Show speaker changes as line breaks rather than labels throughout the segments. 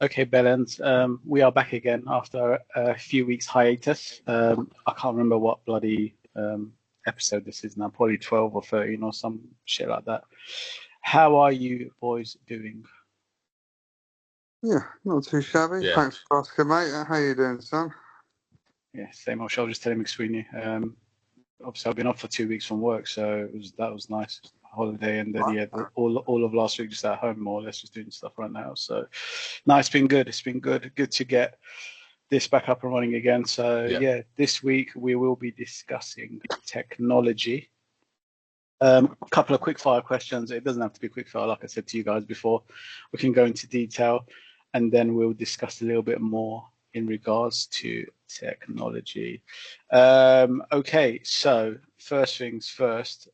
Okay, Bellend, we are back again after a few weeks hiatus. I can't remember what bloody episode this is now, probably 12 or 13 or some shit like that. How are you boys doing?
Yeah, not too shabby.
Yeah.
Thanks for asking, mate. How you doing, son?
Yeah, same old show, just telling McSweeney. Obviously, I've been off for 2 weeks from work, so that was nice. Holiday, and then
Right.
yeah, all of last week just at home, more or less, just doing stuff right now. So, no, it's been good. It's been good. Good to get this back up and running again. So
Yeah.
yeah, this week we will be discussing technology. A couple of quick fire questions. It doesn't have to be quick fire, like I said to you guys before. We can go into detail, and then we'll discuss a little bit more in regards to technology. Okay, so first things first.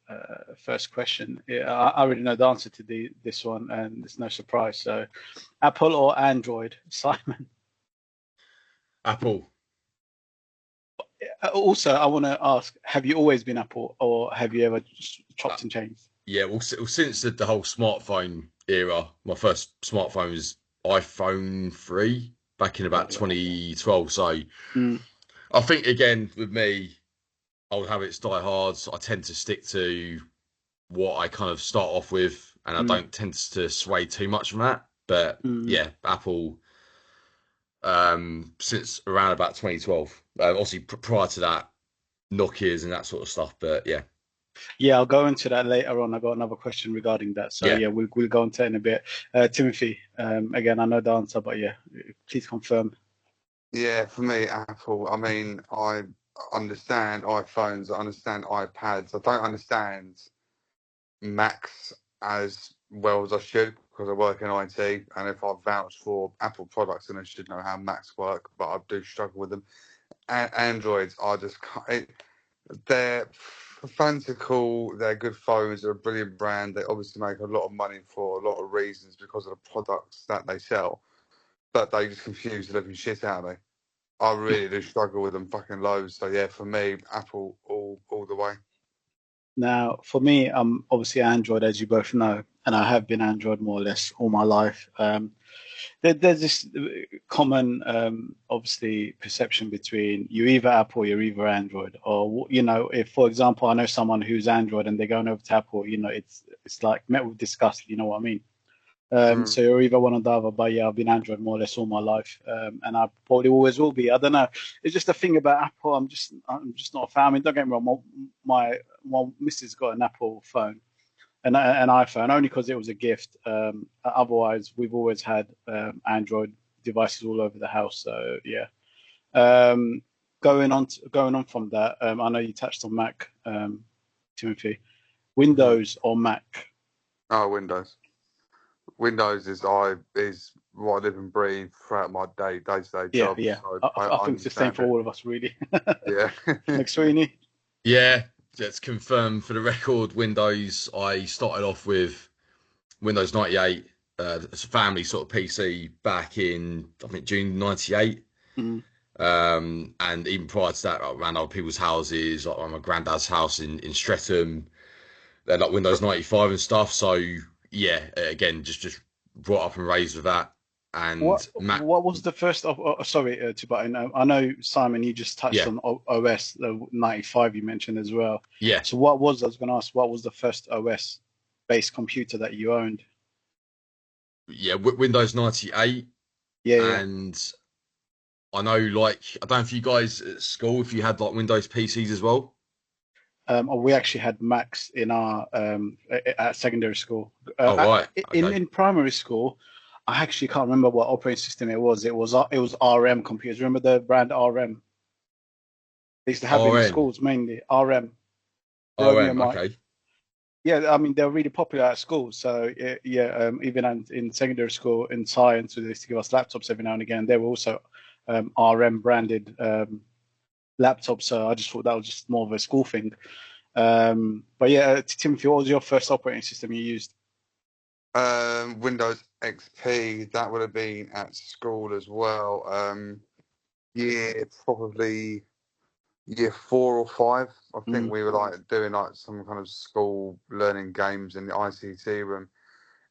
First question. Yeah, I already know the answer to this one, and it's no surprise. So, Apple or Android, Simon?
Apple.
Also, I want to ask: have you always been Apple, or have you ever
Uh,
chopped and changed?
yeah. Well, since the whole smartphone era, my first smartphone was iPhone 3 back in about
Bloody hell.
2012. So
Mm,
I think again with me, old habits die hard. So I tend to stick to what I kind of start off with, and I
mm,
don't tend to sway too much from that. But
mm.
yeah, Apple. Since around about 2012. Obviously, prior to that, Nokia's and that sort of stuff. But yeah,
Yeah, I'll go into that later on. I got another question regarding that. So
yeah.
yeah, we'll go into it in a bit. Timothy, again, I know the answer, but yeah, please confirm.
Yeah, for me, Apple. I mean, I understand iPhones. I understand iPads. I don't understand Macs as well as I should because I work in IT. And if I vouch for Apple products, then I should know how Macs work. But I do struggle with them. Androids are just they're fanciful. They're good phones. They're a brilliant brand. They obviously make a lot of money for a lot of reasons because of the products that they sell. But they just confuse the living shit out of me. I really do struggle with them fucking loads. So yeah, for me, Apple all the way.
Now, for me, I'm obviously Android, as you both know, and I have been Android more or less all my life. There's this common, obviously, perception between you either Apple, you're either Android, or if, for example, I know someone who's Android and they're going over to Apple, it's like met with disgust. You know what I mean?
Mm.
So you're either one or the other. But yeah, I've been Android more or less all my life, and I probably always will be. I don't know. It's just a thing about Apple. I'm just not a fan. I mean, don't get me wrong. My missus got an Apple phone, an iPhone, only because it was a gift. Otherwise, we've always had Android devices all over the house. So yeah. Um, going on from that, I know you touched on Mac, Timothy.
Mhm.
Windows or Mac?
Oh, Windows. Windows is what I live and breathe throughout my day to day
Yeah,
job.
yeah.
So
I,
I
I think it's the same
understand
for
it.
all of us, really.
Yeah.
McSweeney.
Yeah, let's confirm for the record. Windows. I started off with Windows 98 as a family sort of PC back in I think June '98.
Mm.
And even prior to that, I ran other people's houses, like my granddad's house in Streatham. They're like Windows 95 and stuff. So yeah, again, just brought up and raised with that.
What
And Mac,
what was the first? Sorry, to butt in. I know Simon. You just touched
yeah,
on OS, the 95 you mentioned as well.
yeah,
So I was going to ask, what was the first OS based computer that you owned?
yeah, Windows 98.
Yeah, yeah.
And I know, like, I don't know if you guys at school, if you had like Windows PCs as well.
We actually had Macs in our at secondary school.
Oh, right.
In
Okay.
primary school, I actually can't remember what operating system it was. It was RM computers. Remember the brand RM? They used to have in the
RN.
schools mainly. RM, Romeo
RM.
Mike.
Okay.
Yeah, I mean they're really popular at school. So yeah, even in secondary school in science, they used to give us laptops every now and again. They were also RM branded laptops. So I just thought that was just more of a school thing. But yeah, Timothy, what was your first operating system you used?
Windows XP, that would have been at school as well. Yeah, probably year 4 or 5. I think
Mm,
we were like doing like some kind of school learning games in the ICT room.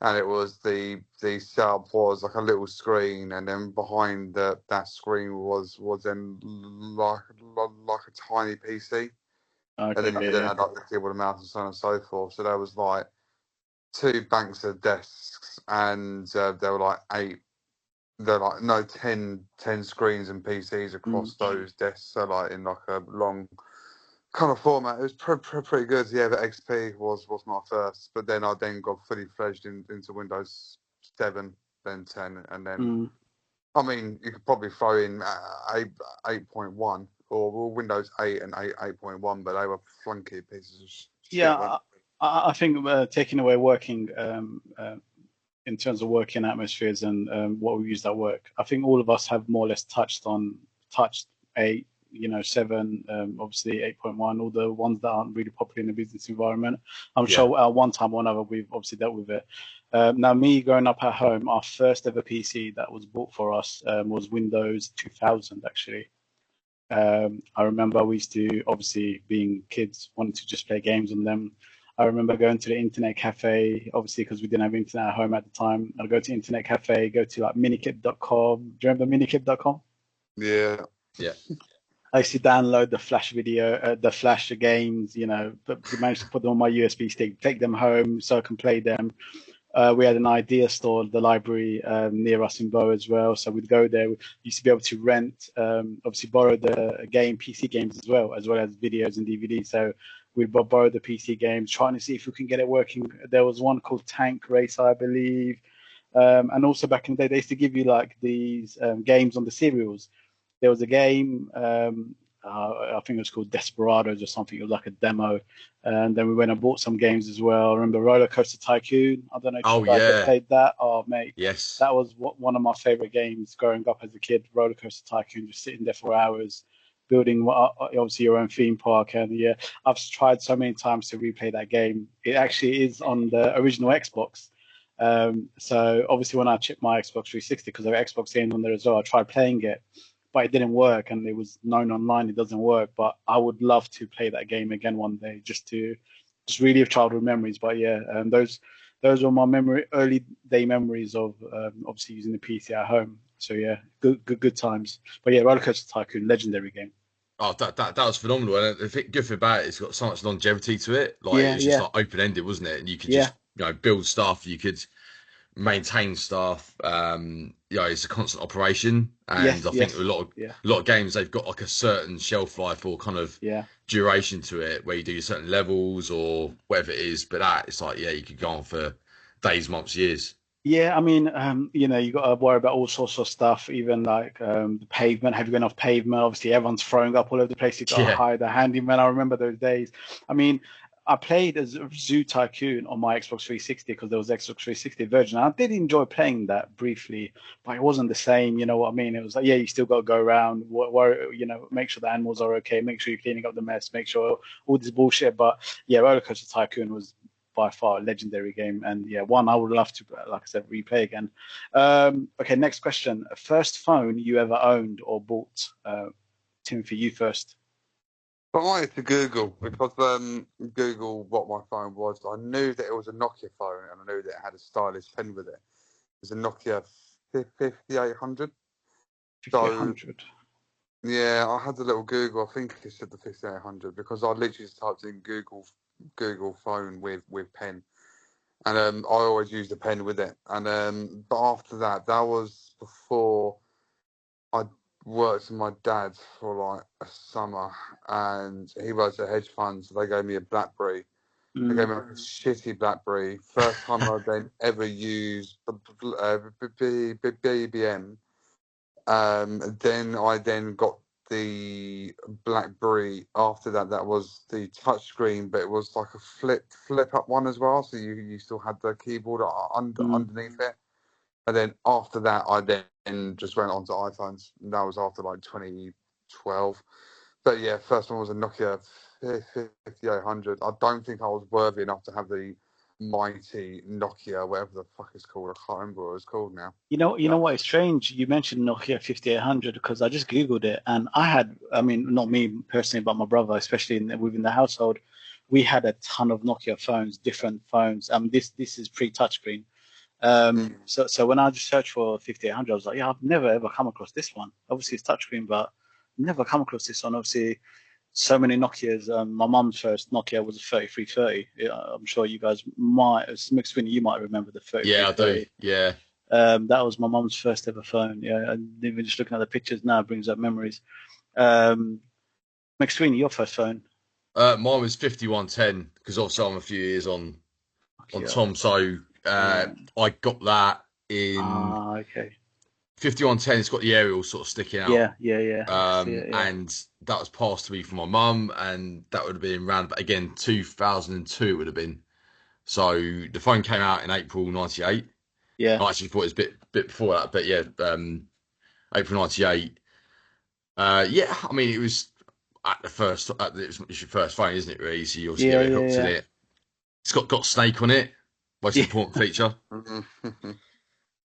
and it was the setup was like a little screen, and then behind that screen was then like a tiny PC, and then you then had like the keyboard and mouse and so on and so forth. So there was like 2 banks of desks, and there were like 10 screens and PCs across those desks. So like in like a long kind of format. It was pretty good. Yeah, but XP was my first, but then I got fully fledged into Windows 7, then 10, and then I mean you could probably throw in 8.1 or Windows 8 and 8.1, but they were flunky pieces of shit.
Yeah, I think taking away working in terms of working atmospheres and what we use at work, I think all of us have more or less touched 8, 7, obviously 8.1, all the ones that aren't really popular in the business environment. I'm sure at one time or another we've obviously dealt with it. Now, me growing up at home, our first ever PC that was bought for us was Windows 2000, actually. I remember we used to, obviously being kids, wanted to just play games on them. I remember going to the internet cafe, obviously because we didn't have internet at home at the time. I'd go to internet cafe, go to like minikit.com. Do you remember minikit.com?
Yeah.
I used to download the Flash the Flash games, but managed to put them on my USB stick, take them home so I can play them. We had an idea store, the library near us in Bow as well. So we'd go there. We used to be able to rent, obviously borrow the PC games as well as videos and DVDs. So we'd borrow the PC games, trying to see if we can get it working. There was one called Tank Racer, I believe. And also back in the day, they used to give you like these games on the serials. There was a game, I think it was called Desperados or something. It was like a demo. And then we went and bought some games as well. I remember Roller Coaster Tycoon. I don't know if you guys have played that. Oh, mate.
Yes.
That was one of my favorite games growing up as a kid. Roller Coaster Tycoon, just sitting there for hours, building obviously your own theme park. And yeah, I've tried so many times to replay that game. It actually is on the original Xbox. So obviously when I chipped my Xbox 360, because there were Xbox games on there as well, I tried playing it. But it didn't work, and it was known online it doesn't work. But I would love to play that game again one day, just relive childhood memories. But yeah, those were my early day memories of obviously using the PC at home. So yeah, good times. But yeah, Roller Coaster Tycoon, legendary game.
Oh, that was phenomenal. And the good thing about it, it's got so much longevity to it. Like it was just like open ended, wasn't it? And you could just build stuff. You could maintain stuff. It's a constant operation, and I think a lot of games, they've got like a certain shelf life or kind of duration to it, where you do certain levels or whatever it is. But it's like you could go on for days, months, years.
Yeah, I mean, you got to worry about all sorts of stuff, even like the pavement. Have you got enough pavement? Obviously, everyone's throwing up all over the place. You got to hire the handyman. I remember those days. I mean, I played as Zoo Tycoon on my Xbox 360 because there was Xbox 360 version. I did enjoy playing that briefly, but it wasn't the same. You know what I mean? It was like, you still got to go around, make sure the animals are okay, make sure you're cleaning up the mess, make sure all this bullshit. But yeah, Roller Coaster Tycoon was by far a legendary game, and one I would love to, like I said, replay again. Okay, next question. First phone you ever owned or bought? Tim, for you first.
I wanted to Google because Google what my phone was. I knew that it was a Nokia phone, and I knew that it had a stylish pen with it. It was a Nokia 5800.
5800.
Yeah, I had a little Google. I think it said the 5800 because I literally just typed in Google phone with pen, and I always used a pen with it. And but after that was before I worked with my dad for like a summer, and he works at a hedge fund, so they gave me a BlackBerry. They gave me like a shitty BlackBerry. First time I then ever used BBM. Then I got the BlackBerry after that. That was the touchscreen, but it was like a flip up one as well. So you still had the keyboard underneath it. And then after that, I then just went on to iPhones. And that was after like 2012. But yeah, first one was a Nokia 5800. I don't think I was worthy enough to have the mighty Nokia, whatever the fuck it's called. I can't remember what it's called now.
You know what is strange? You mentioned Nokia 5800 because I just Googled it, and not me personally, but my brother, especially within the household, we had a ton of Nokia phones, different phones. This is pre-touchscreen. So when I just searched for 5800, I was like, yeah, I've never ever come across this one. Obviously, it's touchscreen, but never come across this one. Obviously, so many Nokias. My mum's first Nokia was a 3330. Yeah, I'm sure you guys might, McSweeney, you might remember the
Yeah, I do.
3330.
Yeah.
That was my mum's first ever phone. Yeah, and even just looking at the pictures now brings up memories. McSweeney, your first phone?
Mine was 5110 because obviously I'm a few years on Tom, so I got that in
okay.
5110. It's got the aerial sort of sticking out.
Yeah.
And that was passed to me from my mum, and that would have been around again 2002. It would have been. So the phone came out in April '98.
Yeah.
I actually thought it was a bit before that, but yeah, April '98. Yeah, I mean it was it's your first phone, isn't it? Really, so you obviously get hooked in it. It's got Snake on it, most important feature.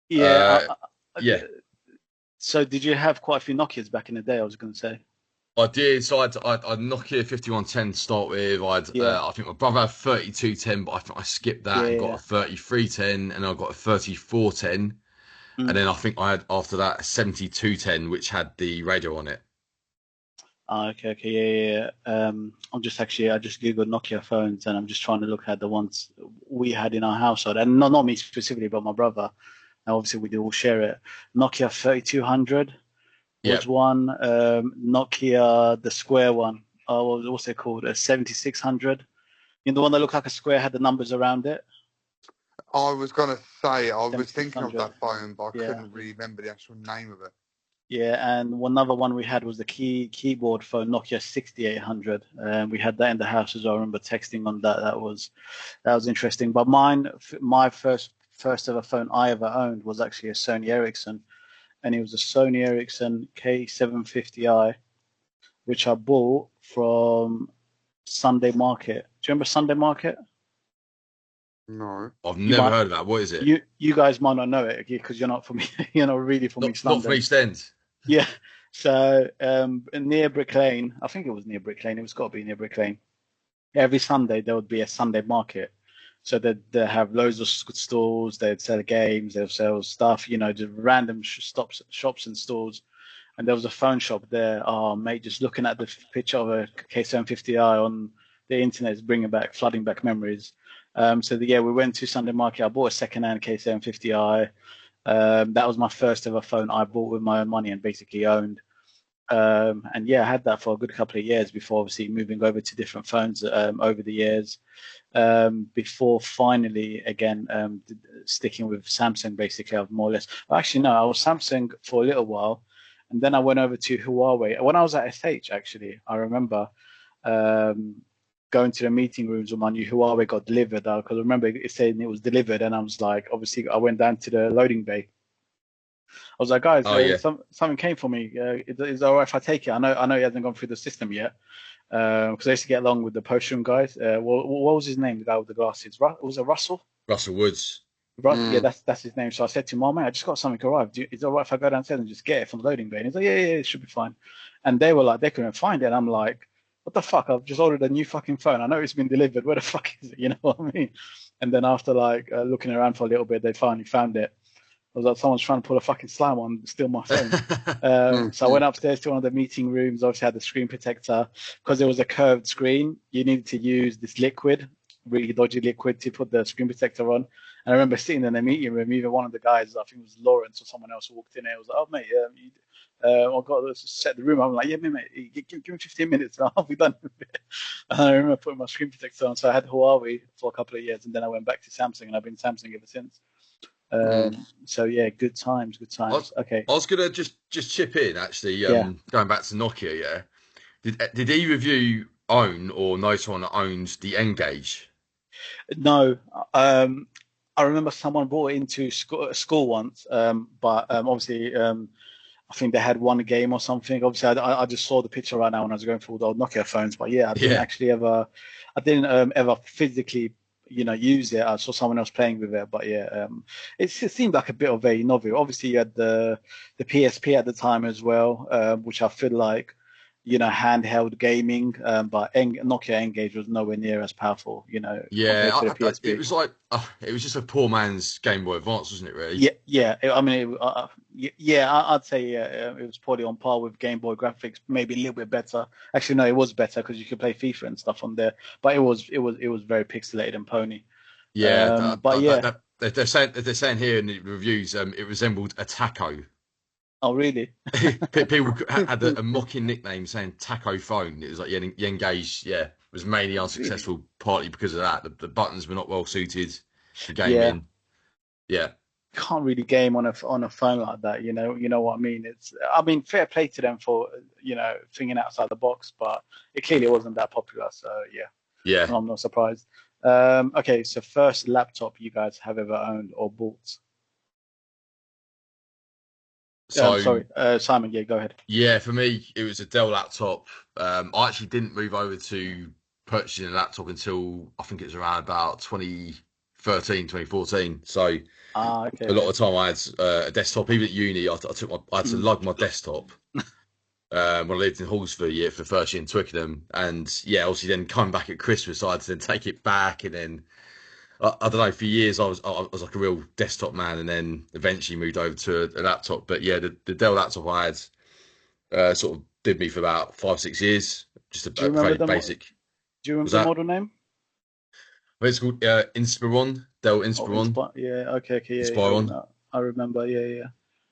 Yeah.
Yeah.
So did you have quite a few Nokias back in the day? I was going to say.
I did. So I had Nokia 5110 to start with. I think my brother had 3210, but I think I skipped that and got a 3310, and I got a 3410, and then I think I had after that a 7210, which had the radio on it.
Okay, yeah. I just googled Nokia phones, and I'm just trying to look at the ones we had in our household, and not me specifically, but my brother. Now, obviously, we do all share it. Nokia 3200 was one. Nokia, the square one, what was it also called? A 7600. You know, the one that looked like a square, had the numbers around it.
I was going to say, I was thinking of that phone, but I couldn't really remember the actual name of it.
Yeah, and another one we had was the keyboard phone, Nokia 6800. We had that in the house as well. I remember texting on that. That was interesting. But my first ever phone I ever owned was actually a Sony Ericsson, and it was a Sony Ericsson K750i, which I bought from Sunday Market. Do you remember Sunday Market?
No,
I've never heard of that. What is it?
You guys might not know it because you're not from you're not really from East London.
Not from East End.
Yeah. So near Brick Lane, I think it was near Brick Lane. It was got to be near Brick Lane. Every Sunday there would be a Sunday Market. So they have loads of stalls. They'd sell games. They'd sell stuff. You know, just random shops and stalls. And there was a phone shop there. Oh, mate, just looking at the picture of a K750i on the internet is flooding back memories. We went to Sunday Market. I bought a second-hand K750i. That was my first ever phone I bought with my own money and basically owned. I had that for a good couple of years before obviously moving over to different phones over the years. Before finally, again, sticking with Samsung, basically, I've more or less. Actually, no, I was Samsung for a little while. And then I went over to Huawei. When I was at SH, actually, I remember going to the meeting rooms when my new Huawei got delivered. Because I remember it saying it was delivered, and I was like, obviously, I went down to the loading bay. I was like, guys, something came for me. Is it all right if I take it? I know it hasn't gone through the system yet. Because I used to get along with the post room guys. What was his name? The guy with the glasses. Was it Russell?
Russell Woods.
Yeah, that's his name. So I said to him, mate, I just got something arrived. Is it all right if I go downstairs and just get it from the loading bay? And he's like, yeah, it should be fine. And they were like, they couldn't find it. And I'm like, what the fuck? I've just ordered a new fucking phone. I know it's been delivered. Where the fuck is it? You know what I mean? And then after looking around for a little bit, they finally found it. I was like, someone's trying to pull a fucking slam on, steal my phone. So I went upstairs to one of the meeting rooms. Obviously had the screen protector. Because it was a curved screen, you needed to use this liquid, really dodgy liquid, to put the screen protector on. And I remember sitting in the meeting room, even one of the guys, I think it was Lawrence or someone else, walked in there. I was like, oh, mate, I've got to set the room. I'm like, yeah, mate, give me 15 minutes and I'll be done with it. And I remember putting my screen protector on. So I had Huawei for a couple of years, and then I went back to Samsung, and I've been Samsung ever since. So yeah, good times. Okay.
I was gonna just chip in actually. Going back to Nokia. Yeah, did either of you own or know someone that owned the N-Gage?
No. I remember someone brought it into school once, but obviously I think they had one game or something. Obviously, I just saw the picture right now when I was going through the old Nokia phones, but I didn't actually ever physically use it. I saw someone else playing with it, but it seemed like a bit of a novel. Obviously, you had the PSP at the time as well, which I feel like handheld gaming, but Nokia N-Gage was nowhere near as powerful,
Yeah,
compared to the PSP.
it was like it was just a poor man's Game Boy Advance, wasn't it? Really?
Yeah. I mean, I'd say it was probably on par with Game Boy graphics, maybe a little bit better. Actually, no, it was better because you could play FIFA and stuff on there. But it was very pixelated and pony.
Yeah,
But yeah.
they're saying here in the reviews, it resembled a taco.
Oh, really?
People had a mocking nickname saying "taco phone." It was like N-Gage, was mainly unsuccessful, partly because of that. The buttons were not well suited for gaming. Yeah.
Can't really game on a phone like that, you know what I mean. Fair play to them for thinking outside the box, but it clearly wasn't that popular. So
yeah,
I'm not surprised. Okay, so first laptop you guys have ever owned or bought?
So
sorry, Simon. Yeah, go ahead.
Yeah, for me it was a Dell laptop. I actually didn't move over to purchasing a laptop until I think it was around about 2013, 2014. So
okay,
a lot of time I had a desktop. Even at uni, I had to lug my desktop when I lived in Halls for a year for the first year in Twickenham, and obviously then coming back at Christmas, I had to then take it back, and then I don't know. For years, I was like a real desktop man, and then eventually moved over to a laptop. But yeah, the Dell laptop I had sort of did me for about 5-6 years. Just a fairly basic.
Do you remember the model name?
It's called Inspiron, Dell Inspiron.
Okay, yeah.
Inspiron.
I remember, yeah.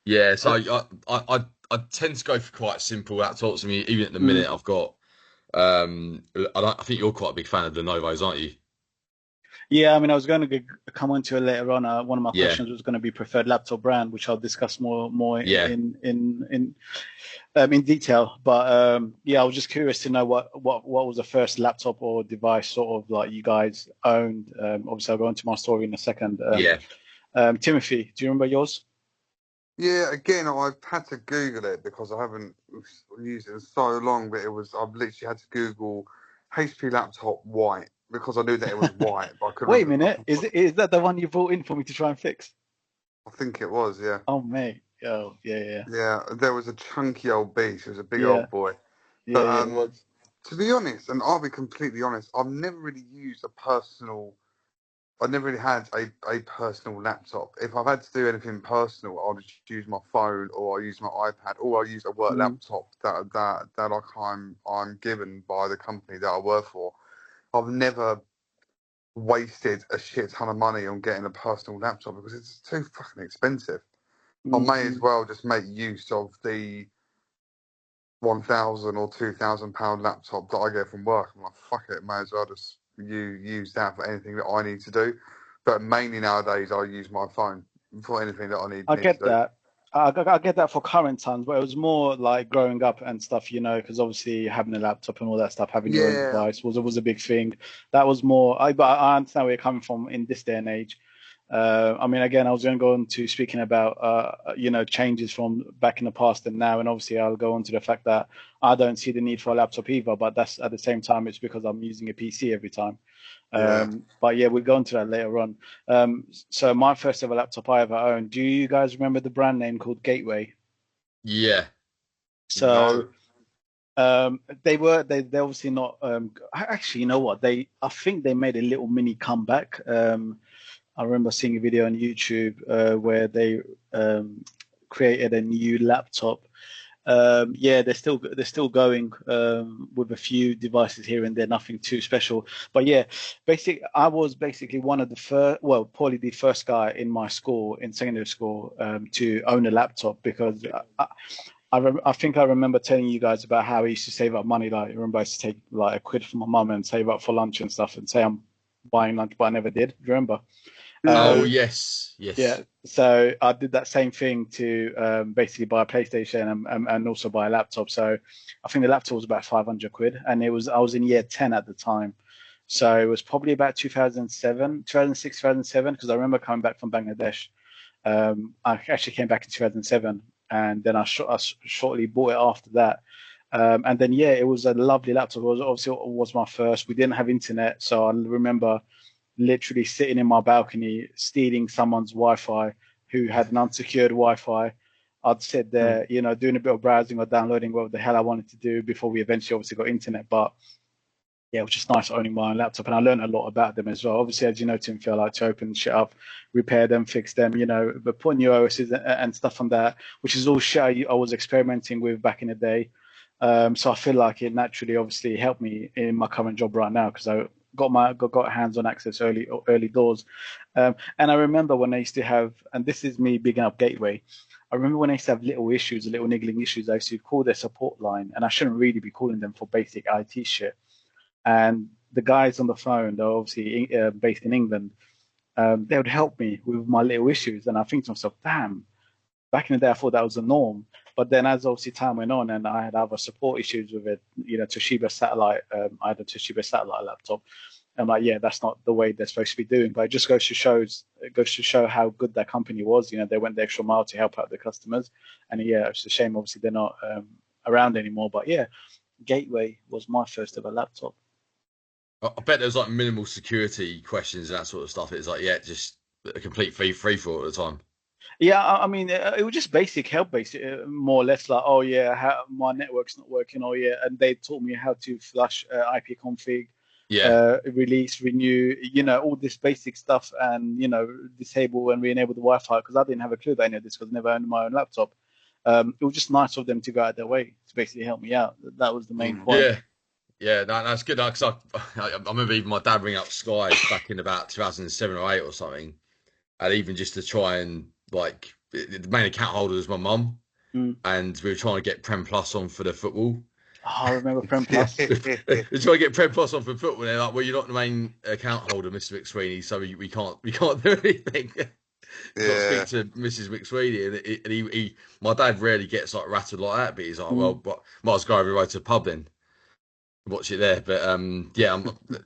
Yeah, so I tend to go for quite simple laptops. I mean, even at the minute, I've got. I think you're quite a big fan of Lenovo's, aren't you?
Yeah, I mean, I was going to come on to it later on. One of my questions was going to be preferred laptop brand, which I'll discuss more in detail. But I was just curious to know what was the first laptop or device sort of like you guys owned. Obviously, I'll go into my story in a second. Timothy, do you remember yours?
Yeah, again, I've had to Google it because I haven't used it in so long. But I've literally had to Google HP laptop white because I knew that it was white. But I couldn't.
Wait a minute, is that the one you brought in for me to try and fix?
I think it was, yeah.
Oh mate, yeah.
Yeah, there was a chunky old beast. It was a big old boy.
Yeah, it was.
To be honest, and I'll be completely honest, I've never really had a personal laptop. If I've had to do anything personal, I'll just use my phone or I'll use my iPad or I'll use a work laptop that I'm given by the company that I work for. I've never wasted a shit ton of money on getting a personal laptop because it's too fucking expensive. I may as well just make use of the £1,000 or £2,000 laptop that I get from work. I'm like, fuck it, may as well just use that for anything that I need to do. But mainly nowadays, I use my phone for anything that I need.
I get that. I get that for current times, but it was more like growing up and stuff, because obviously having a laptop and all that stuff, having your own device was a big thing. That was more. But I understand where you're coming from in this day and age. I mean, again, I was going to go on to speaking about, changes from back in the past and now. And obviously, I'll go on to the fact that I don't see the need for a laptop either. But that's at the same time, it's because I'm using a PC every time. But yeah, we'll go into that later on. So my first ever laptop I ever owned. Do you guys remember the brand name called Gateway?
Yeah.
So they're obviously not. Actually, you know what? I think they made a little mini comeback. I remember seeing a video on YouTube where they created a new laptop. They're still going with a few devices here and there, nothing too special. But yeah, I was basically one of the first, probably the first guy in my school, in secondary school, to own a laptop because I think I remember telling you guys about how I used to save up money. Like, I remember I used to take like £1 from my mum and save up for lunch and stuff and say I'm buying lunch, but I never did. Do you remember?
Yes.
Yeah, so I did that same thing to basically buy a PlayStation and also buy a laptop. So I think the laptop was about £500, and I was in year 10 at the time. So it was probably about 2006, 2007, because I remember coming back from Bangladesh. I actually came back in 2007, and then I shortly bought it after that. And then it was a lovely laptop. It was my first. We didn't have internet, so I remember literally sitting in my balcony, stealing someone's Wi-Fi who had an unsecured Wi-Fi, I'd sit there, you know, doing a bit of browsing or downloading what the hell I wanted to do before we eventually obviously got internet. But yeah, it was just nice owning my own laptop, and I learned a lot about them as well. Obviously, as you know, Tim, I like to open shit up, repair them, fix them, you know, but put new OSs and stuff on that, which is all shit I was experimenting with back in the day. So I feel like it naturally, obviously, helped me in my current job right now because I got hands-on access early doors. And I remember when I used to have, and this is me bigging up Gateway. I remember when I used to have little niggling issues, I used to call their support line, and I shouldn't really be calling them for basic IT shit. And the guys on the phone, they're obviously based in England, they would help me with my little issues. And I think to myself, damn, back in the day, I thought that was the norm. But then as obviously time went on and I had other support issues with it, you know, Toshiba satellite, I had a Toshiba satellite laptop. I'm like, yeah, that's not the way they're supposed to be doing. But it just goes to show how good that company was. You know, they went the extra mile to help out the customers. And yeah, it's a shame, obviously, they're not around anymore. But yeah, Gateway was my first ever laptop.
I bet there's like minimal security questions and that sort of stuff. It's like, yeah, just a complete free for all the time.
Yeah, I mean, it was just basic help, more or less. Like, oh yeah, my network's not working. Oh yeah, and they taught me how to flush IP config, release, renew, you know, all this basic stuff, and you know, disable and re-enable the Wi-Fi because I didn't have a clue about any of this because I never owned my own laptop. It was just nice of them to go out their way to basically help me out. That was the main point.
Yeah. Yeah, that's good. Because I remember even my dad ringing up Sky back in about 2007 or 8 or something, and even just to try and like the main account holder was my mum, and we were trying to get Prem Plus on for the football.
Oh, I remember Prem Plus.
We're trying to get Prem Plus on for football. And they're like, "Well, you're not the main account holder, Mr. McSweeney, so we can't do anything." Got to speak to Mrs. McSweeney, and he my dad rarely gets like rattled like that, but he's like, "Well, but might as well go over the road to the pub then." Watch it there, but yeah,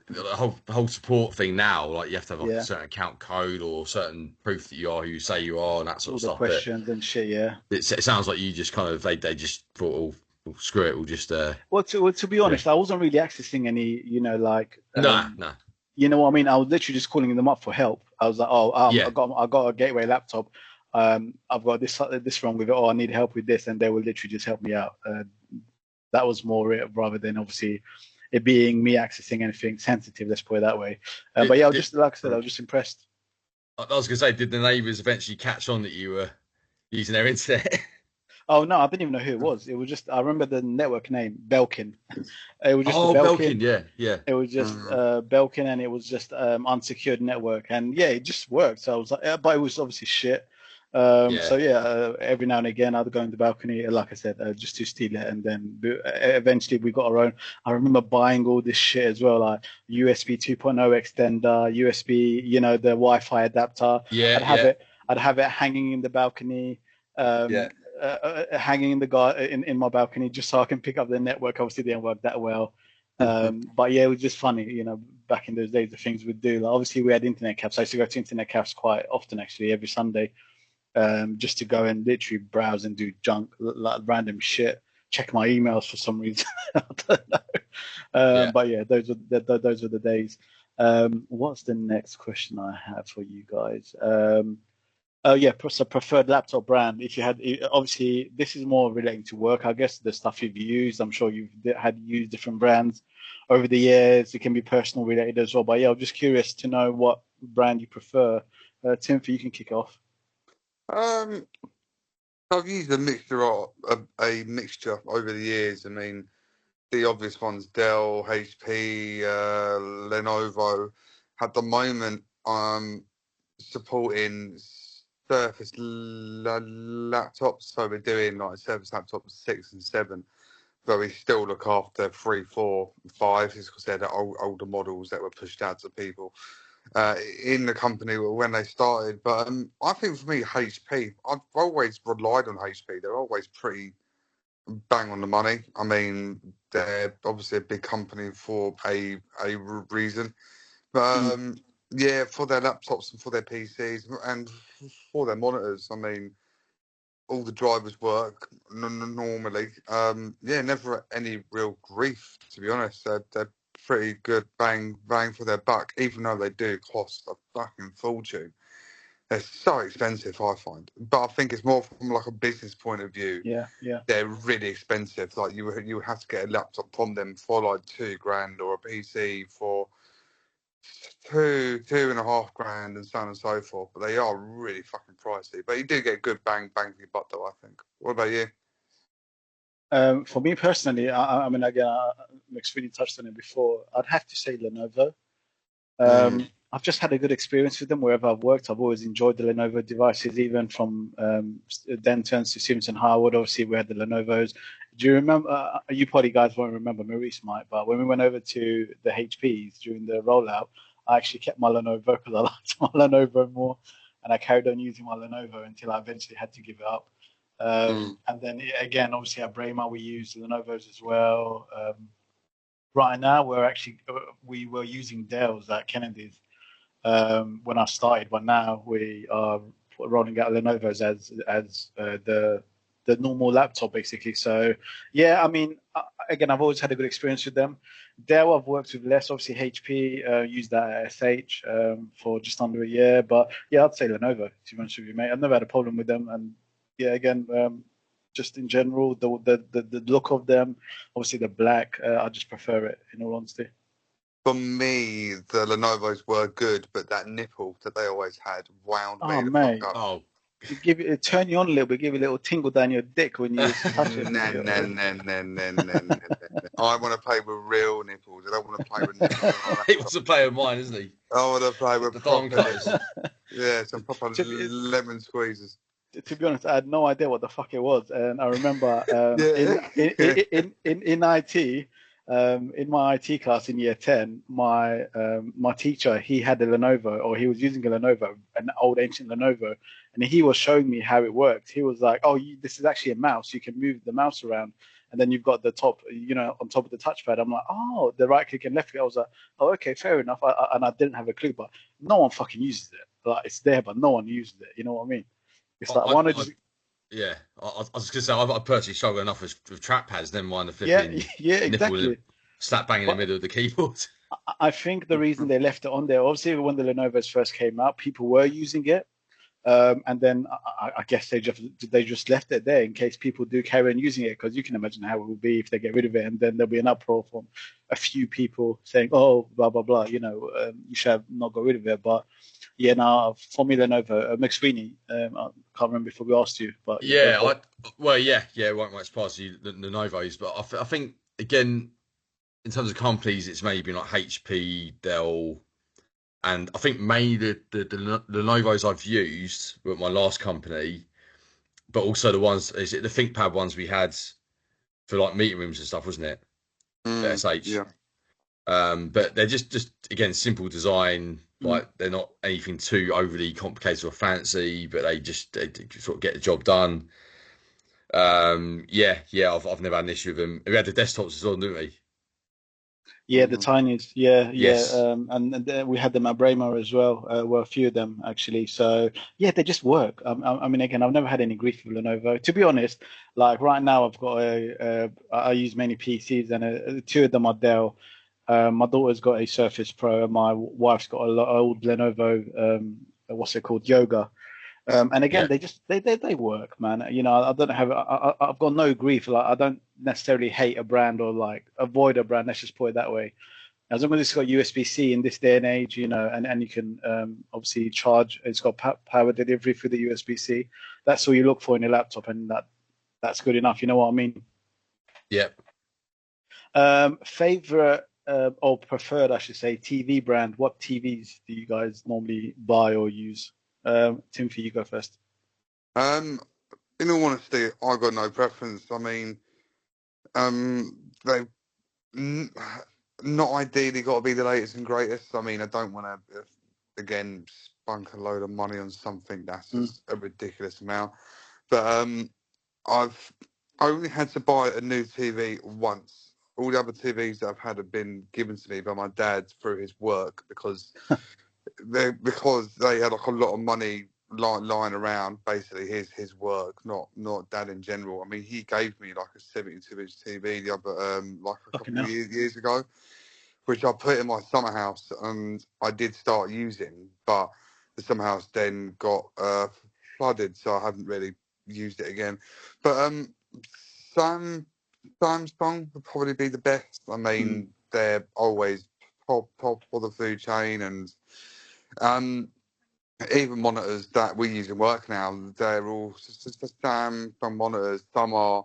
the whole support thing now, like you have to have like a certain account code or certain proof that you are who you say you are and that sort
all
of
the
stuff.
Questions and shit, yeah.
It sounds like you just kind of they just thought, oh, screw it, we'll just.
Well, to be honest, I wasn't really accessing any, you know, like.
No.
You know what I mean? I was literally just calling them up for help. I was like, I got a Gateway laptop. I've got this wrong with it. Oh, I need help with this, and they will literally just help me out. That was more it, rather than obviously it being me accessing anything sensitive. Let's put it that way. But yeah, just like I said, I was just impressed.
I was gonna say, did the neighbours eventually catch on that you were using their internet?
Oh no, I didn't even know who it was. It was just I remember the network name Belkin. It was just
Belkin, yeah.
It was just Belkin, and it was just unsecured network, and yeah, it just worked. So I was like, but it was obviously shit. So yeah, every now and again I'd go in the balcony, like I said, just to steal it, and then eventually we got our own. I remember buying all this shit as well, like USB 2.0 extender, USB, you know, the Wi-Fi adapter. I'd have it hanging in the balcony. Hanging in my balcony just so I can pick up the network. Obviously, it didn't work that well. But yeah, it was just funny, you know, back in those days, the things we'd do. Like, obviously, we had internet cafes. I used to go to internet cafes quite often, actually, every Sunday. Just to go and literally browse and do junk, like random shit, check my emails for some reason. I don't know. But yeah, those are the days. What's the next question I have for you guys? So preferred laptop brand. If you had, obviously, this is more relating to work, I guess, the stuff you've used. I'm sure you've had used different brands over the years. It can be personal related as well. But yeah, I'm just curious to know what brand you prefer. Timothy, you can kick off.
I've used a mixture over the years. I mean, the obvious ones: Dell, HP, Lenovo. At the moment, I'm supporting Surface laptops, so we're doing like Surface laptops 6 and 7, but we still look after 3, 4, 5 because they're the older models that were pushed out to people in the company when they started. But I think for me, HP, I've always relied on HP. They're always pretty bang on the money. I mean, they're obviously a big company for a reason, but yeah, for their laptops and for their PCs and for their monitors, I mean, all the drivers work normally. Yeah, never any real grief, to be honest. They're pretty good bang for their buck, even though they do cost a fucking fortune. They're so expensive, I find. But I think it's more from like a business point of view.
Yeah.
They're really expensive. Like you would have to get a laptop from them for like $2,000, or a PC for two and a half grand, and so on and so forth. But they are really fucking pricey. But you do get good bang for your buck, though, I think. What about you?
For me personally, I mean, again, McSweeney touched on it before. I'd have to say Lenovo. I've just had a good experience with them wherever I've worked. I've always enjoyed the Lenovo devices, even from Dentons to Siemens and Harwood. Obviously, we had the Lenovos. Do you remember? You probably guys won't remember. Maurice might, but when we went over to the HPs during the rollout, I actually kept my Lenovo because I liked my Lenovo more, and I carried on using my Lenovo until I eventually had to give it up. And then again, obviously at Braemar we use Lenovo's as well. Right now we were using Dell's at Kennedy's when I started, but now we are rolling out Lenovo's as the normal laptop basically. So yeah, I mean, again, I've always had a good experience with them. Dell I've worked with less. Obviously HP used that at SH for just under a year, but yeah, I'd say Lenovo, to be honest with you, mate. I've never had a problem with them, and yeah, again, just in general, the look of them, obviously the black, I just prefer it, in all honesty.
For me, the Lenovo's were good, but that nipple that they always had wound me the
mate.
fuck up.
Oh,
it turn you on a little bit, give you a little tingle down your dick when you touch it.
I want to play with real nipples. I don't want to play with nipples.
he wants to play with mine, isn't he?
I want to play with
The
proper
diamond
nipples. Yeah, some proper lemon squeezes.
To be honest, I had no idea what the fuck it was, and I remember in IT, in my IT class in year 10, my teacher, he had a Lenovo, or he was using a Lenovo, an old ancient Lenovo, and he was showing me how it worked. He was like, "Oh, this is actually a mouse. You can move the mouse around, and then you've got the top, on top of the touchpad." I'm like, "Oh, the right click and left click." I was like, "Oh, okay, fair enough." And I didn't have a clue, but no one fucking uses it. Like, it's there, but no one uses it. You know what I mean? It's like, why not just...
Yeah, I was going to say, I personally struggle enough with trackpads, then mind the flipping
exactly.
slap bang in the middle of the keyboard.
I think the reason they left it on there, obviously, when the Lenovo's first came out, people were using it, and then I guess they just left it there in case people do carry on using it, because you can imagine how it will be if they get rid of it, and then there'll be an uproar from a few people saying, "Oh, blah blah blah," you should have not got rid of it, but. Yeah, now for me, Lenovo, McSweeney. I can't remember before we asked you, but
yeah, it won't surprise you, the Lenovo's, but I think again, in terms of companies, it's maybe like HP, Dell, and I think mainly the Lenovo's I've used with my last company, but also the ones, is it the ThinkPad ones we had for like meeting rooms and stuff, wasn't it? For SH.
Yeah.
But they're just again simple design. Like they're not anything too overly complicated or fancy, but they sort of get the job done. I've never had an issue with them. We had the desktops as well, didn't we?
Yeah, the tinies. Yeah.
Yes.
And we had them at Braemar as well. Well, a few of them actually. So yeah, they just work. I mean, again, I've never had any grief with Lenovo. To be honest, like right now, I've got I use many PCs, and two of them are Dell. My daughter's got a Surface Pro, and my wife's got an old Lenovo. What's it called? Yoga. And again, they work, man. I don't have. I've got no grief. Like, I don't necessarily hate a brand or like avoid a brand. Let's just put it that way. As long as it's got USB-C in this day and age, and you can obviously charge. It's got power delivery through the USB-C. That's all you look for in a laptop, and that's good enough. You know what I mean?
Yep.
Favorite. Or preferred, I should say, TV brand. What TVs do you guys normally buy or use? Tim, for you go first.
In all honesty, I got no preference. I mean, they not ideally got to be the latest and greatest. I mean, I don't want to again spunk a load of money on something that's just a ridiculous amount. But I've only had to buy a new TV once. All the other TVs that I've had have been given to me by my dad through his work because they had like a lot of money lying around. Basically, his work, not dad in general. I mean, he gave me like a 72-inch TV the other like a couple of years ago, which I put in my summer house and I did start using, but some house then got flooded, so I haven't really used it again. But Samsung would probably be the best. I mean, they're always top of the food chain, and even monitors that we use in work now, they're all just Samsung monitors. Some are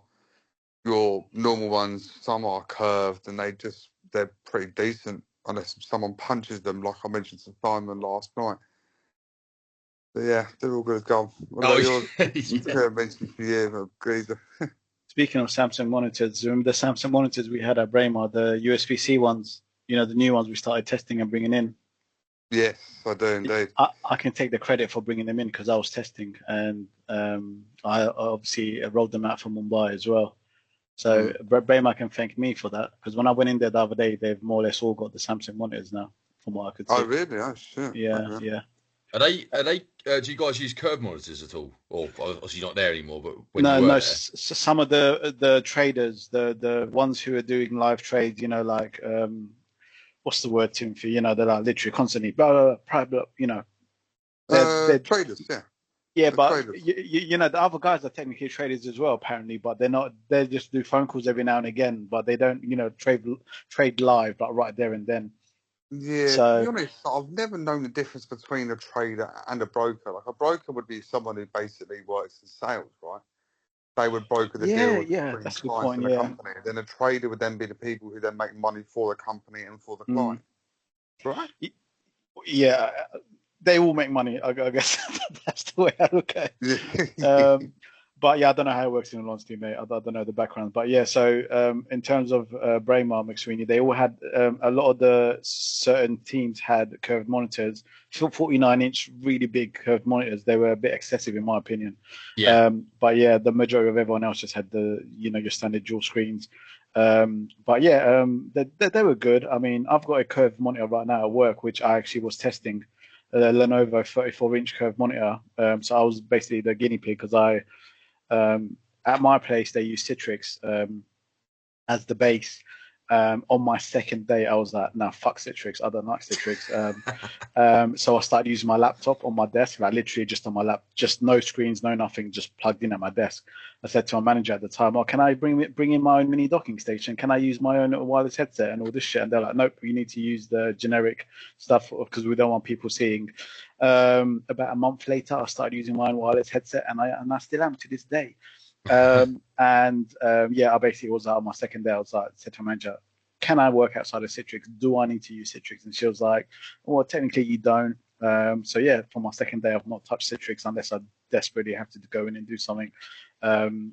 your normal ones, some are curved, and they're pretty decent unless someone punches them, like I mentioned to Simon last night. But yeah, they're all good as gold. What about yours?
Yeah.
I mentioned for you, Geezer.
Speaking of Samsung monitors, remember the Samsung monitors we had at Braemar, the USB-C ones, the new ones we started testing and bringing in?
Yes, I do indeed.
I can take the credit for bringing them in because I was testing, and I obviously rolled them out from Mumbai as well. So Braemar can thank me for that, because when I went in there the other day, they've more or less all got the Samsung monitors now, from what I could see.
Oh, really? Oh, shit.
Yeah,
Okay.
yeah.
Are they? Do you guys use curved monitors at all? Or obviously you're not there anymore, but when
No,
you were
no.
there?
Some of the traders, the ones who are doing live trades, like what's the word, Timothy? They're like literally constantly blah blah blah, they're
Traders, yeah.
yeah,
The
but
traders.
the other guys are technically traders as well, apparently, but they're not. They just do phone calls every now and again, but they don't, trade live, like right there and then.
Yeah,
So
to be honest, I've never known the difference between a trader and a broker. Like a broker would be someone who basically works in sales, right? They would broker the deals
yeah,
between
that's a good
clients
point.
and the
Yeah.
company. Then a trader would then be the people who then make money for the company and for the
Mm.
client, right?
Yeah, they all make money. I guess that's the way I look at it.
Yeah.
But yeah, I don't know how it works in all honesty, mate. I don't know the background. But yeah, so in terms of Braemar, McSweeney, they all had a lot of the certain teams had curved monitors, 49-inch, really big curved monitors. They were a bit excessive, in my opinion.
Yeah.
But yeah, the majority of everyone else just had your standard dual screens. But yeah, they were good. I mean, I've got a curved monitor right now at work, which I actually was testing, a Lenovo 34-inch curved monitor. So I was basically the guinea pig because at my place they use Citrix as the base. On my second day, I was like, "Nah, fuck Citrix. I don't like Citrix." So I started using my laptop on my desk, like literally just on my lap, just no screens, no nothing, just plugged in at my desk. I said to my manager at the time, "Oh, can I bring in my own mini docking station? Can I use my own wireless headset and all this shit?" And they're like, "Nope, you need to use the generic stuff because we don't want people seeing." About a month later, I started using my own wireless headset, and I still am to this day. I basically was out on my second day. I was like, said to my manager, "Can I work outside of Citrix? Do I need to use Citrix?" And she was like, "Well, technically you don't." So yeah, for my second day, I've not touched Citrix unless I desperately have to go in and do something.